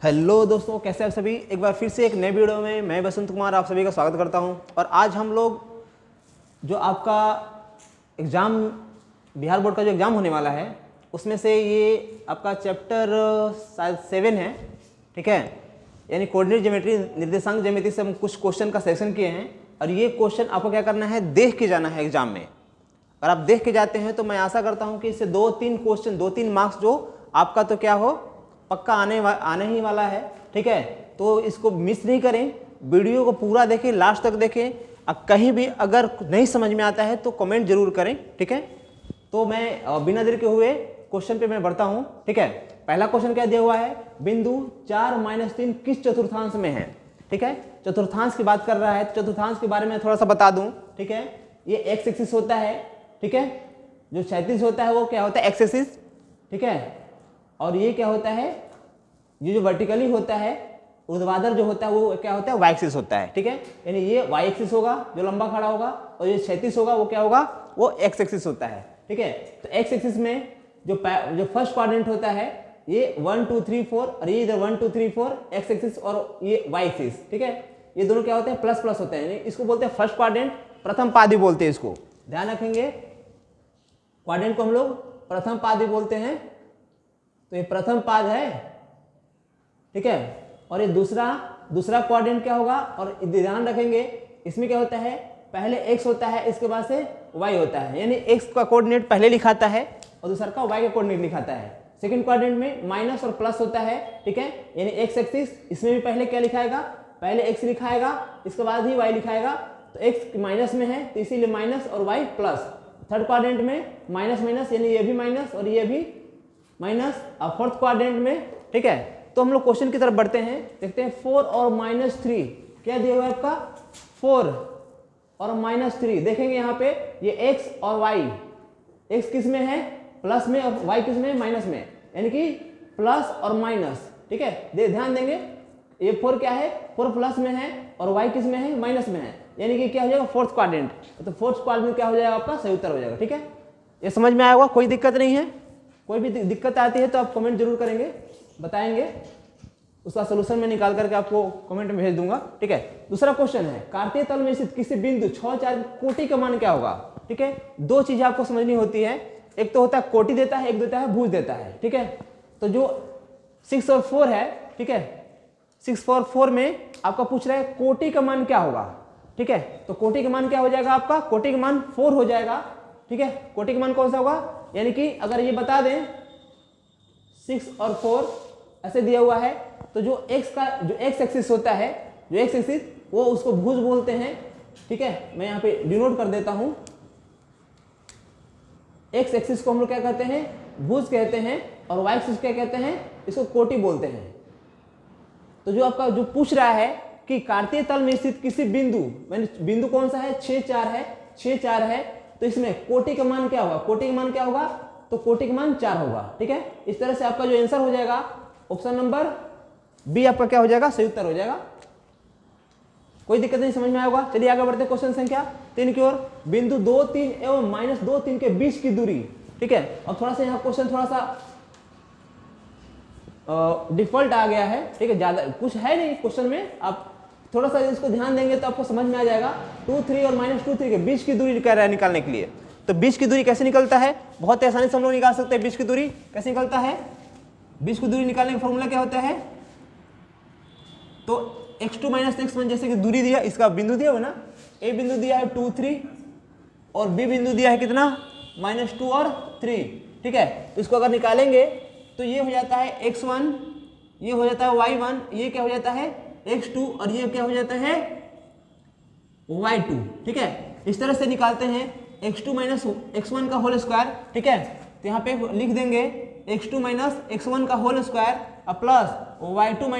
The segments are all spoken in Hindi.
हेलो दोस्तों, कैसे आप सभी। एक बार फिर से एक नए वीडियो में मैं बसंत कुमार आप सभी का स्वागत करता हूं। और आज हम लोग जो आपका एग्ज़ाम बिहार बोर्ड का जो एग्ज़ाम होने वाला है उसमें से ये आपका चैप्टर शायद 7 है, ठीक है। यानी कोऑर्डिनेट ज्योमेट्री, निर्देशांक ज्यामिति से हम कुछ क्वेश्चन का सेलेक्शन किए हैं और ये क्वेश्चन आपको क्या करना है, देख के जाना है एग्जाम में। अगर आप देख के जाते हैं तो मैं आशा करता हूँ कि इससे 2-3 क्वेश्चन, 2-3 मार्क्स जो आपका तो क्या हो पक्का आने ही वाला है, ठीक है। तो इसको मिस नहीं करें, वीडियो को पूरा देखें, लास्ट तक देखें। कहीं भी अगर नहीं समझ में आता है तो कमेंट जरूर करें, ठीक है। तो मैं बिना देर के हुए क्वेश्चन पे मैं बढ़ता हूँ, ठीक है। पहला क्वेश्चन क्या दिया हुआ है, बिंदु 4-3 किस चतुर्थांश में है, ठीक है। चतुर्थांश की बात कर रहा है। चतुर्थांश के बारे में थोड़ा सा बता दूं, ठीक है। ये एक्स एक्सिस होता है, ठीक है। जो क्षैतिज होता है वो क्या होता है, एक्स एक्सिस, ठीक है। और ये क्या होता है, ये जो वर्टिकली होता है, ऊर्ध्वाधर जो होता है वो क्या होता है, वाई एक्सिस होता है, ठीक है। यानी ये वाई एक्सिस होगा जो लंबा खड़ा होगा, और ये क्षैतिज होगा वो क्या होगा, वो एक्स एक्सिस होता है, ठीक है। तो एक्स एक्सिस में जो फर्स्ट क्वाड्रेंट होता है ये 1 2 3 4, और ये इधर 1 2 3 4 एक्स एक्सिस और ये वाई एक्सिस, ठीक है। ये दोनों क्या होते हैं, प्लस प्लस होते हैं। इसको बोलते हैं फर्स्ट क्वाड्रेंट, प्रथम पाद भी बोलते हैं इसको, ध्यान रखेंगे। क्वाड्रेंट को हम लोग प्रथम पाद भी बोलते हैं। तो ये प्रथम पाद है, ठीक है। और ये दूसरा क्वाड्रेंट क्या होगा, और ध्यान रखेंगे इसमें क्या होता है, पहले x होता है, इसके बाद से y होता है। यानी x का कोऑर्डिनेट पहले लिखाता है और दूसरा का y का कोऑर्डिनेट लिखाता है। सेकंड क्वाड्रेंट में माइनस और प्लस होता है, ठीक है। यानी x एक्सिस, इसमें भी पहले क्या लिखाएगा, पहले x लिखाएगा, इसके बाद ही y लिखाएगा। तो x माइनस में है तो इसीलिए माइनस और y प्लस। थर्ड क्वाड्रेंट में माइनस माइनस, यानी ये भी माइनस और ये भी माइनस। और फोर्थ क्वाड्रेंट में, ठीक है। तो हम लोग क्वेश्चन की तरफ बढ़ते हैं, देखते हैं 4 और -3 क्या दिया हुआ है आपका, 4 और -3 देखेंगे यहाँ पे। ये x और y, x किस में है, प्लस में, और y किस में है, माइनस में, यानी कि प्लस और माइनस, ठीक है। ध्यान देंगे ये 4 क्या है, 4 प्लस में है और y किस में है, माइनस में है, यानी कि क्या हो जाएगा, फोर्थ क्वाड्रेंट। तो फोर्थ क्वाड्रेंट क्या हो जाएगा आपका, सही उत्तर हो जाएगा, ठीक है। ये समझ में आया होगा, कोई दिक्कत नहीं है। कोई भी दिक्कत आती है तो आप कमेंट जरूर करेंगे, बताएंगे, उसका सोल्यूशन मैं निकाल करके आपको कमेंट में भेज दूंगा, ठीक है। दूसरा क्वेश्चन है, कार्तीय तल में स्थित किसी बिंदु 6-4 कोटि का मान क्या होगा, ठीक है। दो चीजें आपको समझनी होती है, एक तो होता है कोटि देता है, एक देता है भुज देता है, ठीक है। तो जो 6 और 4 है, ठीक है, 6 और 4 में आपका पूछ रहा है कोटि का मान क्या होगा, ठीक है। तो कोटि का मान क्या हो जाएगा आपका, कोटि का मान 4 हो जाएगा, ठीक है। कोटि का मान कौन सा होगा, यानी कि अगर ये बता दें 6 और 4 ऐसे दिया हुआ है, तो जो एक्स एक्सिस होता है, जो एक्स एक्सिस वो उसको भुज बोलते हैं, ठीक है। मैं यहाँ पे डिनोट कर देता हूँ। एक्स एक्सिस को हम लोग क्या कहते हैं, भुज कहते हैं, और वाई एक्सिस क्या कहते हैं, इसको कोटि बोलते हैं। तो जो आपका जो पूछ रहा है कि कार्तीय तल में स्थित किसी बिंदु, मैंने बिंदु कौन सा है, 6-4 है, 6-4 है, तो इसमें कोटि का मान क्या होगा, कोटि का मान क्या होगा, तो कोटि का मान 4 होगा, ठीक है। इस तरह से आपका जो आंसर हो जाएगा ऑप्शन नंबर बी आपका क्या हो जाएगा, सही उत्तर हो जाएगा। कोई दिक्कत नहीं, समझ में आएगा। चलिए आगे बढ़ते हैं क्वेश्चन संख्या 3 की ओर। बिंदु 2 3 एवं -2 3 के बीच की दूरी, ठीक है। और थोड़ा सा यहाँ क्वेश्चन थोड़ा सा डिफॉल्ट आ गया है, ठीक है, ज्यादा कुछ है नहीं क्वेश्चन में। आप थोड़ा सा इसको ध्यान देंगे तो आपको समझ में आ जाएगा। 2 3 और -2 3 के बीच की दूरी कह रहा है निकालने के लिए। तो बीच की दूरी कैसे निकलता है, बहुत आसानी से हम लोग निकाल सकते हैं। बीच की दूरी कैसे निकलता है, बीच की दूरी निकालने का फॉर्मूला क्या होता है, तो x2 - x1, जैसे कि दूरी दिया, इसका बिंदु दिया हुआ ना, ए बिंदु दिया है 2 3 और बी बिंदु दिया है कितना, -2 और 3, ठीक है। तो इसको अगर निकालेंगे तो ये हो जाता है x1, ये हो जाता है y1, ये क्या हो जाता है x2, और ये क्या हो जाता है y2, ठीक है। इस तरह से निकालते हैं x2 - x1 का होल स्क्वायर, ठीक है। तो यहाँ पे लिख देंगे x2 - x1 का whole square plus y2 -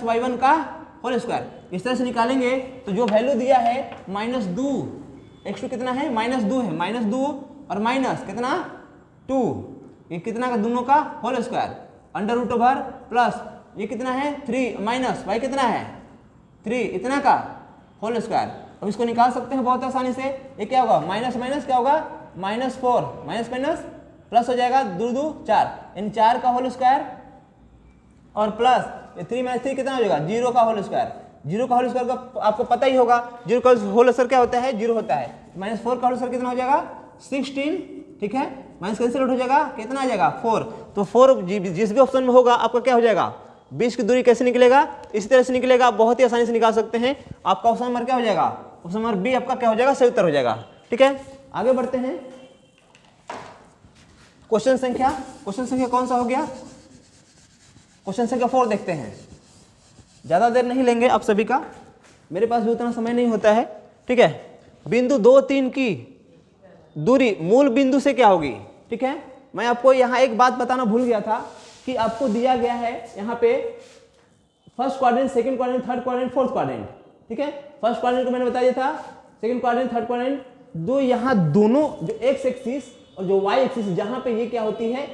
y1 का होल स्क्वायर। इस तरह से निकालेंगे तो जो वैल्यू दिया है -2, x2 कितना है, -2 है, -2 और माइनस कितना 2, ये कितना का, दोनों का whole square, under root plus ये कितना है 3 माइनस y कितना है 3, इतना का होल स्क्वायर। अब इसको निकाल सकते हैं बहुत आसानी से। ये क्या होगा, माइनस माइनस क्या होगा, -4, माइनस माइनस प्लस हो जाएगा, 2 2 4, इन 4 का होल स्क्वायर और प्लस ये 3 माइनस 3 कितना हो जाएगा, 0 का होल स्क्वायर। 0 का होल स्क्वायर का आपको पता ही होगा, 0 का होल स्क्वायर क्या होता है, 0 होता है। -4 का होल स्क्वायर कितना हो जाएगा, 16, ठीक है, माइनस कैंसिल आउट हो जाएगा, कितना आ जाएगा 4। तो 4 जिस भी ऑप्शन में होगा आपका क्या हो जाएगा, 20 की दूरी कैसे निकलेगा, इसी तरह से निकलेगा, बहुत ही आसानी से निकाल सकते हैं। आपका ऑप्शन नंबर क्या हो जाएगा, ऑप्शन नंबर बी आपका क्या हो जाएगा, सही उत्तर हो जाएगा। ठीक है, आगे बढ़ते हैं। क्वेश्चन संख्या कौन सा हो गया, क्वेश्चन संख्या 4 देखते हैं। ज़्यादा देर नहीं लेंगे आप सभी का, मेरे पास भी उतना समय नहीं होता है। ठीक है, बिंदु 2, 3 की दूरी मूल बिंदु से क्या होगी। ठीक है, मैं आपको यहाँ एक बात बताना भूल गया था कि आपको दिया गया है यहाँ पे first quadrant, second quadrant, third quadrant, fourth quadrant. ठीक है, फर्स्ट क्वाड्रेंट को मैंने बता दिया था, सेकंड क्वाड्रेंट, थर्ड क्वाड्रेंट, दो यहाँ दोनों जो एक्स एक्सिस और जो वाई एक्सिस जहाँ पे ये क्या होती है,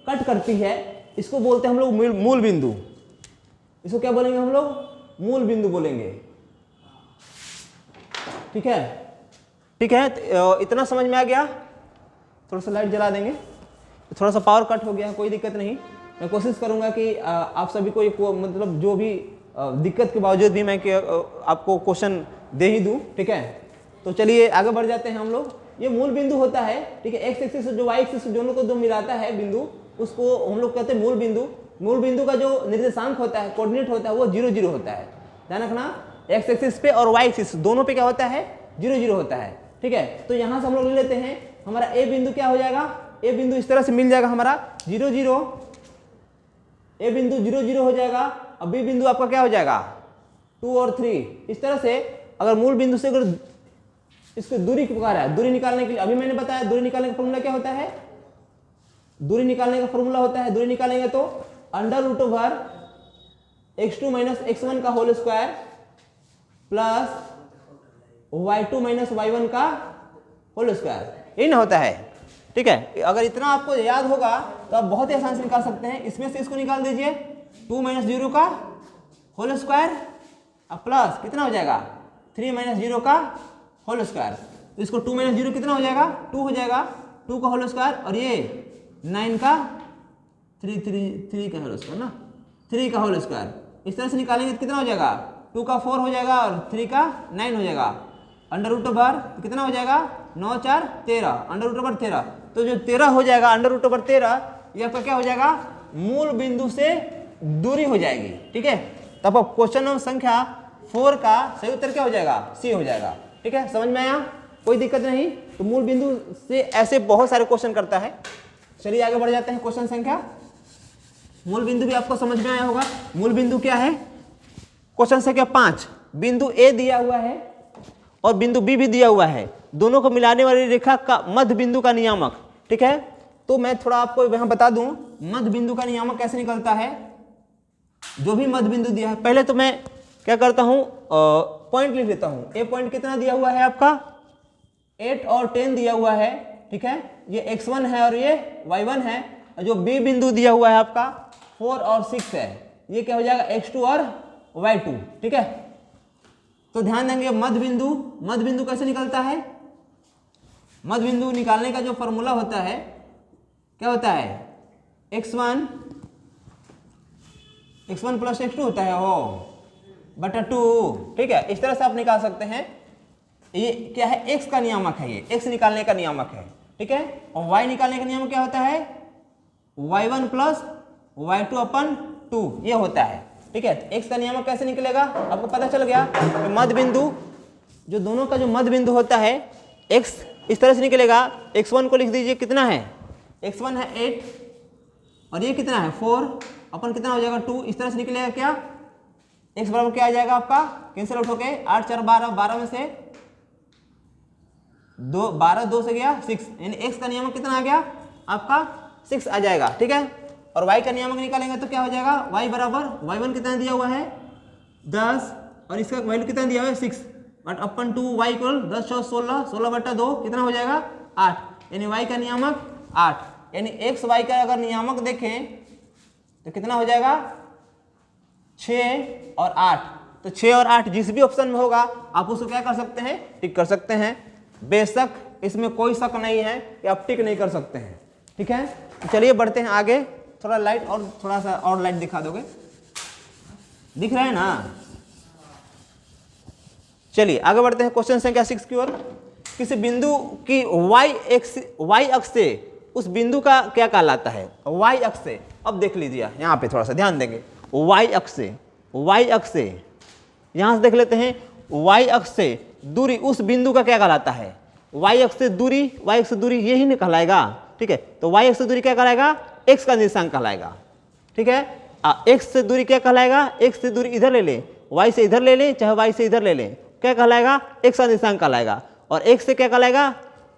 कट करती है, इसको बोलते हैं हम लोग मूल बिंदु। इसको क्या बोलेंगे हम लोग, मूल बिंदु बोलेंगे। ठीक है, ठीक है, इतना समझ में आ गया। थोड़ा सा लाइट जला देंगे, थोड़ा सा पावर कट हो गया है, कोई दिक्कत नहीं। मैं कोशिश करूंगा कि आप सभी को एक मतलब जो भी दिक्कत के बावजूद भी मैं आपको क्वेश्चन दे ही दूं। ठीक है, तो चलिए आगे बढ़ जाते हैं हम लोग। ये मूल बिंदु होता है, ठीक है, एक्स एक्सिस जो वाई एक्सिस दोनों को जो मिलाता है बिंदु, उसको हम लोग कहते हैं मूल बिंदु। मूल बिंदु का जो निर्देशांक होता है, कोऑर्डिनेट होता है, वो 0 0 होता है। ध्यान रखना, एक्स एक्सिस पे और वाई एक्सिस दोनों पे क्या होता है, 0 0 होता है। ठीक है, तो यहाँ से हम लोग ले लेते हैं, हमारा ए बिंदु क्या हो जाएगा, ए बिंदु इस तरह से मिल जाएगा हमारा 0 0, ए बिंदु 0 0 हो जाएगा। अब बी बिंदु आपका क्या हो जाएगा, 2 और 3। इस तरह से अगर मूल बिंदु से अगर इसको दूरी की पुकार है, दूरी निकालने के लिए अभी मैंने बताया, दूरी निकालने का फॉर्मूला क्या होता है, दूरी निकालने का फॉर्मूला होता है, दूरी निकालेंगे तो √over x2 माइनस x1 का whole square plus y2 minus y1 का होल स्क्वायर, यही ना होता है। ठीक है, अगर इतना आपको याद होगा तो आप बहुत ही आसान से निकाल सकते हैं। इसमें से इसको निकाल दीजिए, 2 माइनस 0 का होल स्क्वायर प्लस कितना हो जाएगा, 3 माइनस 0 का होल स्क्वायर। तो इसको 2 माइनस 0 कितना हो जाएगा, 2 हो जाएगा, 2 का होल स्क्वायर, और ये 9 का 3 का होल स्क्वायर ना, 3 का होल स्क्वायर। इस तरह से निकालेंगे तो कितना हो जाएगा, 2 का 4 हो जाएगा और 3 का 9 हो जाएगा। √over तो कितना हो जाएगा, 9 4 13, √over 13। तो जो 13 हो जाएगा √over 13, ये आपका क्या हो जाएगा, मूल बिंदु से दूरी हो जाएगी। ठीक है, तब अब क्वेश्चन नंबर संख्या 4 का सही उत्तर क्या हो जाएगा, सी हो जाएगा। ठीक है, समझ में आया, कोई दिक्कत नहीं। तो मूल बिंदु से ऐसे बहुत सारे क्वेश्चन करता है। चलिए आगे बढ़ जाते हैं। क्वेश्चन संख्या, मूल बिंदु भी आपको समझ में आया होगा। मूल बिंदु क्या है, क्वेश्चन संख्या 5, बिंदु ए दिया हुआ है और बिंदु बी भी दिया हुआ है, दोनों को मिलाने वाली रेखा का मध्य बिंदु का नियामक। ठीक है, तो मैं थोड़ा आपको यहाँ बता दूं मध्य बिंदु का नियामक कैसे निकलता है। जो भी मध्य बिंदु दिया है, पहले तो मैं क्या करता हूँ, पॉइंट लिख लेता हूँ। ए पॉइंट कितना दिया हुआ है आपका, 8 और 10 दिया हुआ है। ठीक है, ये x1 है और ये y1 है। जो बी बिंदु दिया हुआ है आपका 4 और 6 है, ये क्या हो जाएगा, x2 और y2। ठीक है, तो ध्यान देंगे मध्य बिंदु कैसे निकलता है। मध्य बिंदु निकालने का जो फॉर्मूला होता है, क्या होता है, x1 प्लस x2 होता है, बटा 2। ठीक है, इस तरह से आप निकाल सकते हैं। ये क्या है, x का नियामक है, ये x निकालने का नियामक है। ठीक है, और y निकालने का नियामक क्या होता है, y1 प्लस y2 अपन 2, ये होता है। ठीक है, x का नियामक कैसे निकलेगा, आपको पता चल गया। तो मध्य बिंदु, जो दोनों का जो मध्य बिंदु होता है, x इस तरह से निकलेगा। x1 को लिख दीजिए, कितना है, x1 है 8 और ये कितना है 4, अपन कितना हो जाएगा 2। इस तरह से निकलेगा क्या, x बराबर क्या आ जाएगा आपका, कैंसिल आउट होके 8 4 12, 12 में से 2, 12 2 से गया 6, यानी x का नियामक कितना आ गया आपका 6 आ जाएगा। ठीक है, और y का नियामक निकालेंगे तो क्या हो जाएगा, y बराबर y1 कितना दिया हुआ है 10 और इसका वैल्यू कितना दिया हुआ है 6, बट अपन 2 y इक्वल 10 6 16, 16 बटा 2 कितना हो जाएगा 8, यानी y का नियामक 8। यानी x y का अगर नियामक देखें तो कितना हो जाएगा 6 और 8। तो 6 और 8 जिस भी ऑप्शन में होगा आप उसको क्या कर सकते हैं, टिक कर सकते हैं। बेशक इसमें कोई शक नहीं है कि आप टिक नहीं कर सकते हैं। ठीक है, तो चलिए बढ़ते हैं आगे। थोड़ा लाइट और थोड़ा सा और लाइट दिखा दोगे, दिख रहा है ना। चलिए आगे बढ़ते हैं क्वेश्चन संख्या 6 की ओर। किसी बिंदु की वाई अक्ष से उस बिंदु का क्या कहलाता है? वाई अक्ष से। अब देख लीजिए यहाँ पे थोड़ा सा ध्यान देंगे। वाई अक्ष से यहाँ से देख लेते हैं। वाई अक्ष से दूरी उस बिंदु का क्या कहलाता है? वाई अक्ष से दूरी यही नहीं कहलाएगा, ठीक है। तो वाई अक्ष से दूरी क्या कहलाएगा? एक्स का निर्देशांक कहलाएगा, ठीक है। एक्स से दूरी क्या कहलाएगा? एक्स से दूरी इधर ले ले, वाई से इधर ले ले, चाहे वाई से इधर ले ले, क्या कहलाएगा? एक्स का निर्देशांक कहलाएगा। और एक्स से क्या कहलाएगा?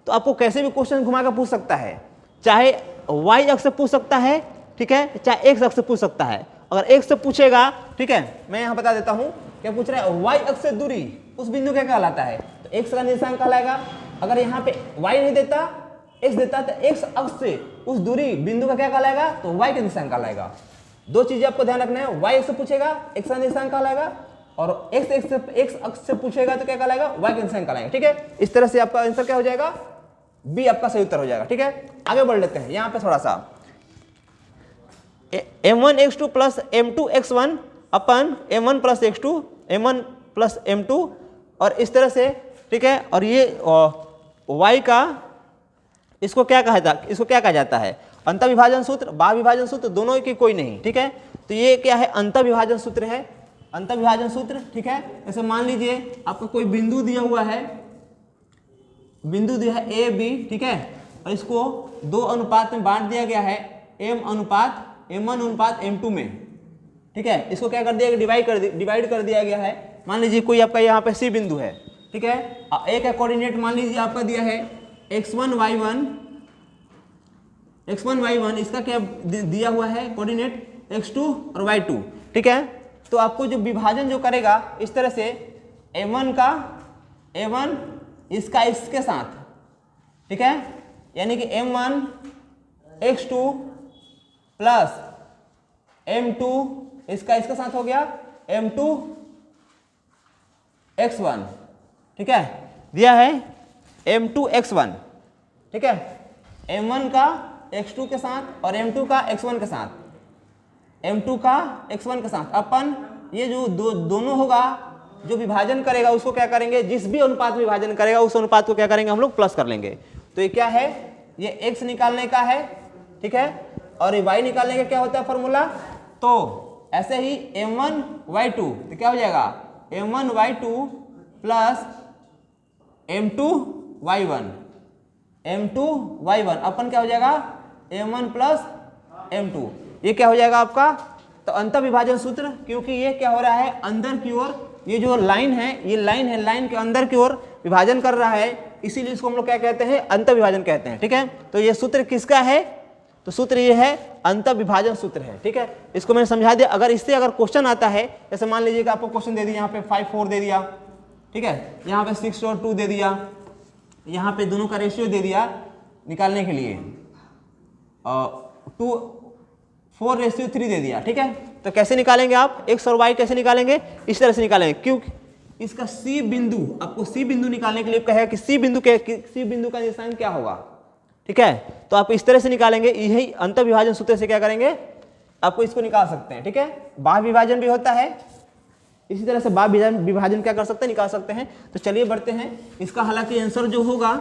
तो आपको कैसे भी क्वेश्चन घुमा कर पूछ सकता है, चाहे वाई अक्ष से पूछ सकता है, ठीक है, चाहे एक्स अक्ष से पूछ सकता है। अगर एक्स से पूछेगा, ठीक है, मैं यहाँ बता देता हूँ क्या पूछ रहा है। वाई अक्ष से दूरी उस बिंदु क्या कहलाता है? तो एक्स का निर्देशांक कहलाएगा। अगर यहाँ पे वाई नहीं देता, एक्स देता, तो एक्स अक्ष से उस दूरी बिंदु का क्या कहलाएगा? तो वाई का निर्देशांक कहलाएगा। दो चीजें आपको ध्यान रखना है, वाई अक्ष से पूछेगा एक्स का निर्देशांक कहलाएगा, और एक्स अक्ष से पूछेगा तो क्या कहलाएगा? वाई का निर्देशांक कहलाएगा, ठीक है। इस तरह से आपका आंसर क्या हो जाएगा? बी आपका सही उत्तर हो जाएगा, ठीक है। आगे बढ़ लेते हैं। यहाँ पे थोड़ा सा m1x2 प्लस m2x1 अपन m1 plus x2 m1 plus m2 और इस तरह से, ठीक है। और ये y का इसको क्या कहा जाता है? अंतःविभाजन सूत्र, बाह्य विभाजन सूत्र, दोनों की कोई नहीं, ठीक है। तो ये क्या है? अंतःविभाजन सूत्र है, अंतःविभाजन सूत्र, ठीक है। ऐसे मान लीजिए आपको कोई बिंदु दिया हुआ है, बिंदु दिया है ए बी, ठीक है, और इसको दो अनुपात में बांट दिया गया है, m1 अनुपात m2 में, ठीक है। इसको क्या कर दिया? डिवाइड कर दिया गया है। मान लीजिए कोई आपका यहाँ पे सी बिंदु है, ठीक है। एक का कोऑर्डिनेट मान लीजिए आपका दिया है x1 y1, इसका क्या दिया हुआ है कोऑर्डिनेट? x2 और y2, ठीक है। तो आपको जो विभाजन जो करेगा इस तरह से a1 इसका इसके साथ, ठीक है, यानी कि m1 x2 प्लस m2 इसका इसके साथ हो गया m2 x1, ठीक है, दिया है m2 x1, ठीक है। m1 का x2 के साथ और m2 का x1 के साथ, m2 का x1 के साथ अपन ये जो दोनों होगा जो विभाजन करेगा उसको क्या करेंगे? जिस भी अनुपात में विभाजन करेगा उस अनुपात को क्या करेंगे? हम लोग प्लस कर लेंगे। तो ये क्या है? ये x निकालने का है, ठीक है, और ये y निकालने का क्या होता है फॉर्मूला? तो ऐसे ही m1 y2 तो क्या हो जाएगा? m1 y2 plus m2 y1 अपन क्या हो जाएगा? m1 plus m2। ये क्या हो जाएगा आपका? तो अंतःविभाजन सूत्र, क्योंकि ये क्या हो रहा है? अंदर की ओर ये जो लाइन है, ये लाइन है, लाइन के अंदर की ओर विभाजन कर रहा है, इसीलिए इसको हम लोग क्या कहते हैं? अंतःविभाजन कहते हैं, ठीक है। तो ये सूत्र किसका है? तो सूत्र ये है अंतःविभाजन सूत्र है, ठीक है। इसको मैंने समझा दिया। अगर इससे अगर क्वेश्चन आता है, जैसे मान लीजिए कि आपको क्वेश्चन दे दिया, यहाँ पे 5 4 दे दिया, ठीक है, यहाँ पे 6 और 2 दे दिया, यहाँ पे दोनों का रेशियो दे दिया निकालने के लिए, 2 4:3 दे दिया, ठीक है। तो कैसे निकालेंगे आप? एक्स और वाई कैसे निकालेंगे? इस तरह से निकालेंगे, क्योंकि इसका सी बिंदु, आपको सी बिंदु निकालने के लिए कहेगा कि सी बिंदु का निर्देशांक क्या होगा, ठीक है। तो आप इस तरह से निकालेंगे। यही अंतःविभाजन सूत्र से क्या करेंगे? आपको इसको निकाल सकते हैं, ठीक है। बाह्य विभाजन भी होता है, इसी तरह से बाह्य विभाजन क्या कर सकते हैं? निकाल सकते हैं। तो चलिए बढ़ते हैं। इसका हालांकि आंसर जो होगा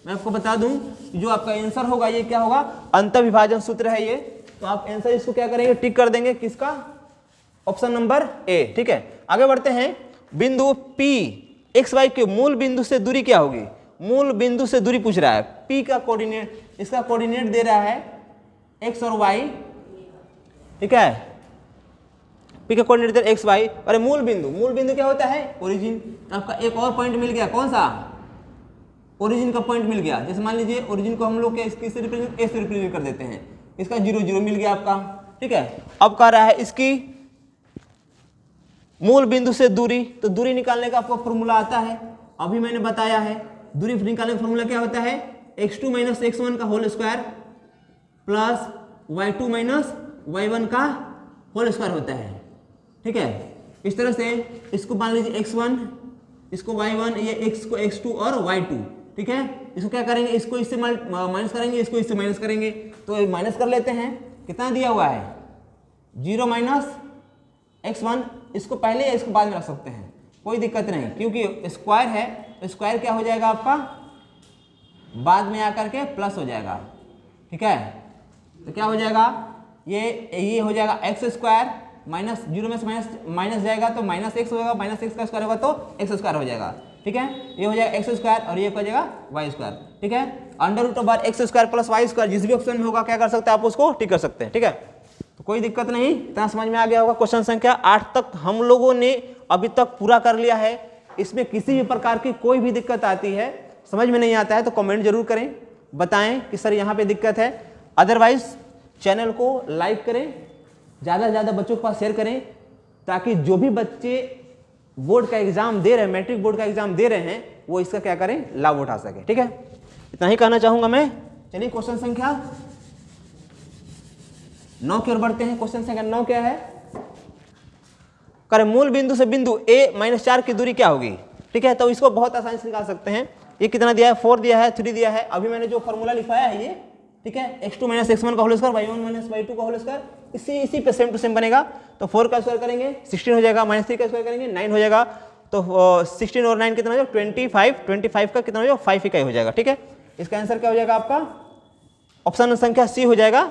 मैं आपको बता दूं, जो आपका आंसर होगा ये क्या होगा? अंतःविभाजन सूत्र है ये। तो आप आंसर इसको क्या करेंगे? टिक कर देंगे, किसका? ऑप्शन नंबर ए, ठीक है। आगे बढ़ते हैं। बिंदु P XY के मूल बिंदु से दूरी क्या होगी? मूल बिंदु से दूरी पूछ रहा है। P का कोऑर्डिनेट, इसका कोऑर्डिनेट दे रहा है x और y, ठीक है। P का कोऑर्डिनेट दे रहा है x y, और मूल बिंदु क्या होता है? ओरिजिन। आपका एक और पॉइंट मिल गया, कौन सा? ओरिजिन का पॉइंट मिल गया। जैसे मान लीजिए ओरिजिन को हम लोग किससे रिप्रेजेंट कर देते हैं, इसका 0 0 मिल गया आपका, ठीक है। अब कह रहा है इसकी मूल बिंदु से दूरी, तो दूरी निकालने का आपको फॉर्मूला आता है, अभी मैंने बताया है। दूरी निकालने का फॉर्मूला क्या होता है? x2 माइनस x1 का whole square plus y2 minus y1 का होल स्क्वायर होता है, ठीक है। इस तरह से इसको मान लीजिए x1, इसको y1, ये x को x2 और y2, ठीक है। इसको क्या करेंगे? इसको इससे माइनस करेंगे, इसको इससे माइनस करेंगे। तो माइनस कर लेते हैं। कितना दिया हुआ है? 0 माइनस x1 इसको पहले या इसको बाद में रख सकते हैं, कोई दिक्कत नहीं, क्योंकि स्क्वायर है तो स्क्वायर क्या हो जाएगा आपका बाद में आकर के प्लस हो जाएगा, ठीक है। तो क्या हो जाएगा, ये हो जाएगा एक्स स्क्वायर माइनस 0 में से माइनस जाएगा तो माइनस एक्स होगा, माइनस एक्स का स्क्वायर होगा तो एक्स स्क्वायर हो जाएगा, ठीक है। ये हो जाएगा एक्स स्क्वायर और ये हो जाएगा वाई स्क्वायर, ठीक है। Under root over X square plus Y square जिस भी ऑप्शन में होगा क्या कर सकते हैं आप उसको ठीक कर सकते हैं, ठीक है। तो कोई दिक्कत नहीं, इतना समझ में आ गया होगा। क्वेश्चन संख्या 8 तक हम लोगों ने अभी तक पूरा कर लिया है। इसमें किसी भी प्रकार की कोई भी दिक्कत आती है, समझ में नहीं आता है तो कमेंट जरूर करें, बताएं कि सर यहाँ पे दिक्कत है। अदरवाइज चैनल को लाइक करें, ज़्यादा से ज़्यादा बच्चों के पास शेयर करें, ताकि जो भी बच्चे बोर्ड का एग्जाम दे रहे हैं, मैट्रिक बोर्ड का एग्जाम दे रहे हैं, वो इसका क्या करें, लाभ उठा सके, ठीक है। इतना ही कहना चाहूंगा मैं। चलिए क्वेश्चन संख्या 9 की ओर बढ़ते हैं। क्वेश्चन संख्या 9 क्या है, करें मूल बिंदु से बिंदु a-4 की दूरी क्या होगी, ठीक है। तो इसको बहुत आसानी से निकाल सकते हैं। ये कितना दिया है, 4 दिया है, 3 दिया है। अभी मैंने जो फॉर्मूला लिखवाया है ये, ठीक है, x2 - x1 का होल स्क्वायर, y1 - y2 का होल स्क्वायर, इसी पे सेम टू सेम बनेगा। तो 4 का स्क्वायर करेंगे 16 हो जाएगा, -3 का स्क्वायर करेंगे 9 हो जाएगा। तो 16 और 9 कितना हो जाएगा 25 का कितना हो जाएगा 5 इकाई हो जाएगा, ठीक है। इसका आंसर क्या हो जाएगा आपका, ऑप्शन संख्या सी हो जाएगा,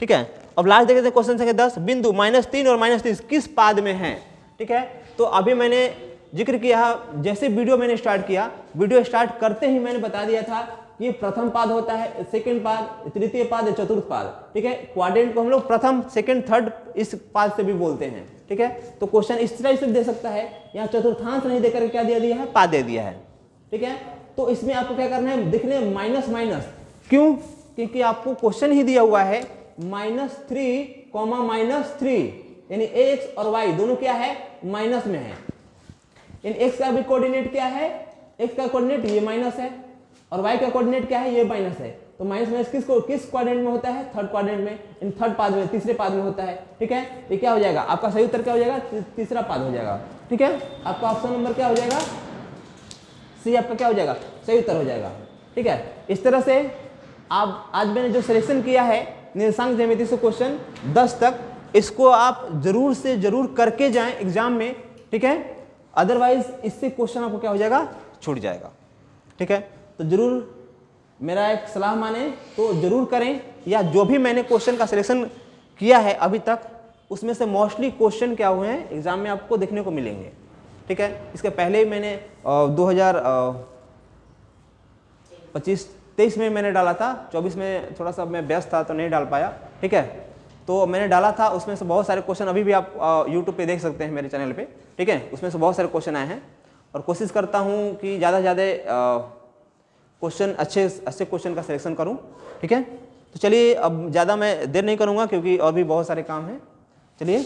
ठीक है। अब लास्ट देखते हैं क्वेश्चन संख्या 10, बिंदु -3 और -30 किस पाद में है, ठीक है। तो अभी मैंने जिक्र किया, जैसे वीडियो मैंने स्टार्ट किया, वीडियो स्टार्ट करते ही मैंने बता दिया था कि प्रथम पाद होता है, सेकंड पाद, तृतीय पाद, चतुर्थ पाद, ठीक है। क्वाड्रेंट को हम लोग प्रथम, सेकंड, थर्ड इस पाद से भी बोलते हैं, ठीक है। तो क्वेश्चन इस तरह से दे सकता है, यहाँ चतुर्थांश नहीं देकर क्या दे दिया है, पाद दे दिया है, ठीक है। तो इसमें आपको क्या करना है, दिखने माइनस माइनस, क्यों, क्योंकि आपको क्वेश्चन ही दिया हुआ है -3, -3, यानी x और y दोनों क्या है, माइनस में है। इन x का भी कोऑर्डिनेट क्या है, x का कोऑर्डिनेट ये माइनस है और y का कोऑर्डिनेट क्या है, ये माइनस है। तो माइनस माइनस किस क्वाड्रेंट में होता है, थर्ड क्वाड्रेंट में, इन थर्ड पाद में, तीसरे पाद में होता है, ठीक है। ये क्या हो जाएगा आपका सही उत्तर, क्या हो जाएगा, तीसरा पाद हो जाएगा, ठीक है। आपका ऑप्शन नंबर क्या हो जाएगा, सी आपका क्या हो जाएगा, सही उत्तर हो जाएगा, ठीक है। इस तरह से आप आज मैंने जो सिलेक्शन किया है निर्देशांक ज्यामिति से क्वेश्चन 10 तक, इसको आप जरूर से जरूर करके जाएं एग्जाम में, ठीक है। अदरवाइज इससे क्वेश्चन आपको क्या हो जाएगा, छूट जाएगा, ठीक है। तो जरूर मेरा एक सलाह माने तो जरूर करें, या जो भी मैंने क्वेश्चन का सिलेक्शन किया है अभी तक, उसमें से मोस्टली क्वेश्चन क्या हुए हैं एग्जाम में आपको देखने को मिलेंगे, ठीक है। इसके पहले ही मैंने 2025-23 में मैंने डाला था, 24 में थोड़ा सा मैं व्यस्त था तो नहीं डाल पाया, ठीक है। तो मैंने डाला था, उसमें से बहुत सारे क्वेश्चन अभी भी आप यूट्यूब पे देख सकते हैं मेरे चैनल पे, ठीक है। उसमें से बहुत सारे क्वेश्चन आए हैं और कोशिश करता हूँ कि ज़्यादा से ज़्यादा क्वेश्चन अच्छे क्वेश्चन का सिलेक्शन करूँ, ठीक है। तो चलिए अब ज़्यादा मैं देर नहीं करूँगा क्योंकि और भी बहुत सारे काम हैं। चलिए